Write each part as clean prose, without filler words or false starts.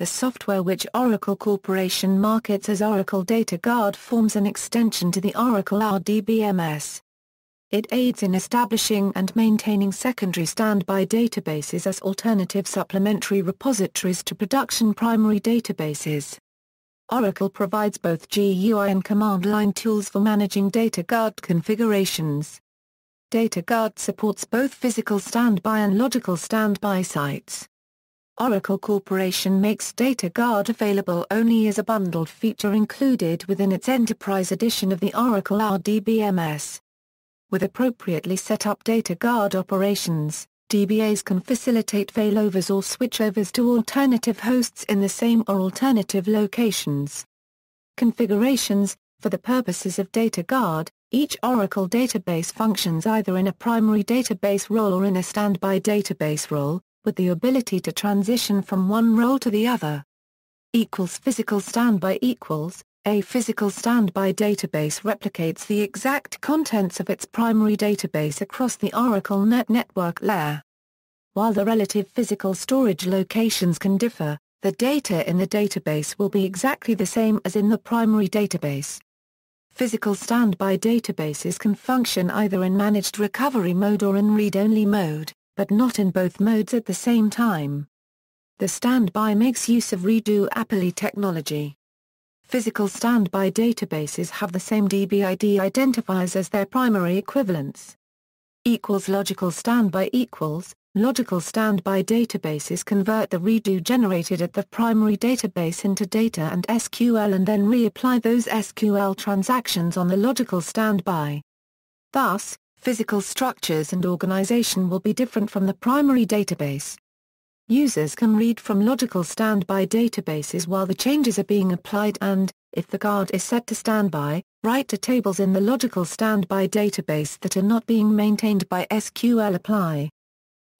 the software which Oracle Corporation markets as Oracle Data Guard forms an extension to the Oracle RDBMS. It aids in establishing and maintaining secondary standby databases as alternative supplementary repositories to production primary databases. Oracle provides both GUI and command line tools for managing Data Guard configurations. Data Guard supports both physical standby and logical standby sites. Oracle Corporation makes Data Guard available only as a bundled feature included within its Enterprise edition of the Oracle RDBMS. With appropriately set up Data Guard operations, DBAs can facilitate failovers or switchovers to alternative hosts in the same or alternative locations. Configurations: for the purposes of Data Guard, each Oracle database functions either in a primary database role or in a standby database role, with the ability to transition from one role to the other. Physical standby equals a physical standby database replicates the exact contents of its primary database across the Oracle network layer. While the relative physical storage locations can differ, the data in the database will be exactly the same as in the primary database. Physical standby databases can function either in managed recovery mode or in read-only mode, but not in both modes at the same time. The standby makes use of redo-apply technology. Physical standby databases have the same DBID identifiers as their primary equivalents. Logical standby logical standby databases convert the redo generated at the primary database into data and SQL and then reapply those SQL transactions on the logical standby. Thus, physical structures and organization will be different from the primary database. Users can read from logical standby databases while the changes are being applied and, if the guard is set to standby, write to tables in the logical standby database that are not being maintained by SQL apply.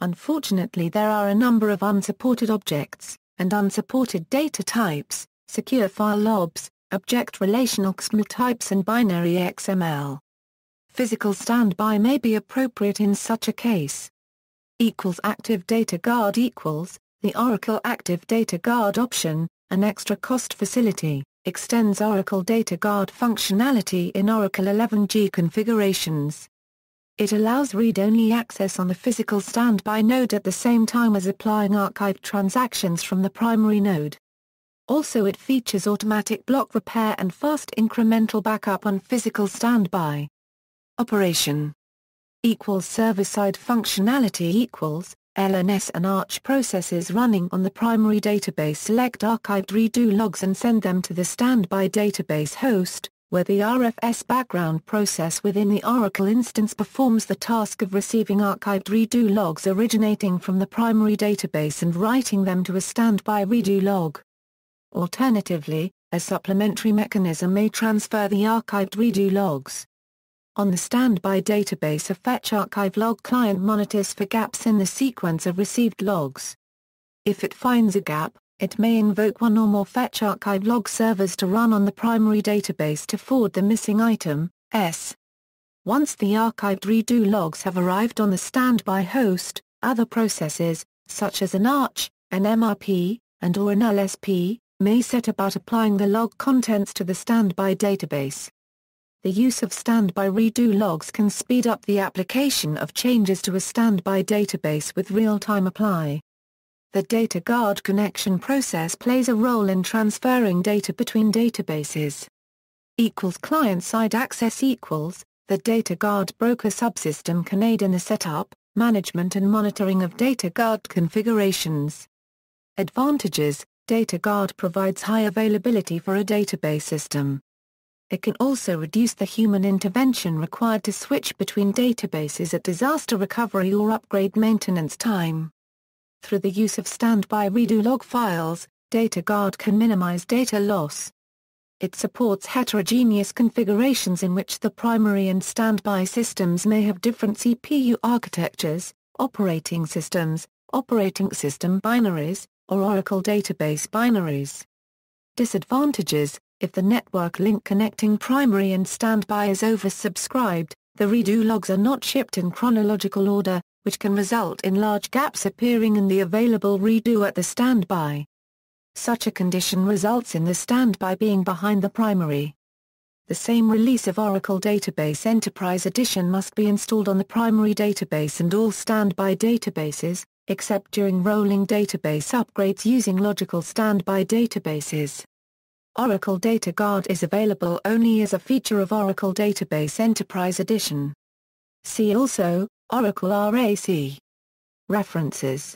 Unfortunately, there are a number of unsupported objects, and unsupported data types, secure file lobs, object relational XML types and binary XML. Physical standby may be appropriate in such a case. Active Data Guard the Oracle Active Data Guard option, an extra cost facility, extends Oracle Data Guard functionality in Oracle 11g configurations. It allows read-only access on the physical standby node at the same time as applying archived transactions from the primary node. Also, it features automatic block repair and fast incremental backup on physical standby. Operation server-side functionality LNS and Arch processes running on the primary database select archived redo logs and send them to the standby database host, where the RFS background process within the Oracle instance performs the task of receiving archived redo logs originating from the primary database and writing them to a standby redo log. Alternatively, a supplementary mechanism may transfer the archived redo logs. On the standby database, a fetch archive log client monitors for gaps in the sequence of received logs. If it finds a gap, it may invoke one or more fetch archive log servers to run on the primary database to forward the missing item. Once the archived redo logs have arrived on the standby host, other processes, such as an Arch, an MRP, and/or an LSP, may set about applying the log contents to the standby database. The use of standby redo logs can speed up the application of changes to a standby database with real-time apply. The Data Guard connection process plays a role in transferring data between databases. Client-side access the Data Guard broker subsystem can aid in the setup, management and monitoring of Data Guard configurations. Advantages: Data Guard provides high availability for a database system. It can also reduce the human intervention required to switch between databases at disaster recovery or upgrade maintenance time. Through the use of standby redo log files, Data Guard can minimize data loss. It supports heterogeneous configurations in which the primary and standby systems may have different CPU architectures, operating system binaries, or Oracle database binaries. Disadvantages: if the network link connecting primary and standby is oversubscribed, the redo logs are not shipped in chronological order, which can result in large gaps appearing in the available redo at the standby. Such a condition results in the standby being behind the primary. The same release of Oracle Database Enterprise Edition must be installed on the primary database and all standby databases, except during rolling database upgrades using logical standby databases. Oracle Data Guard is available only as a feature of Oracle Database Enterprise Edition. See also, Oracle RAC. References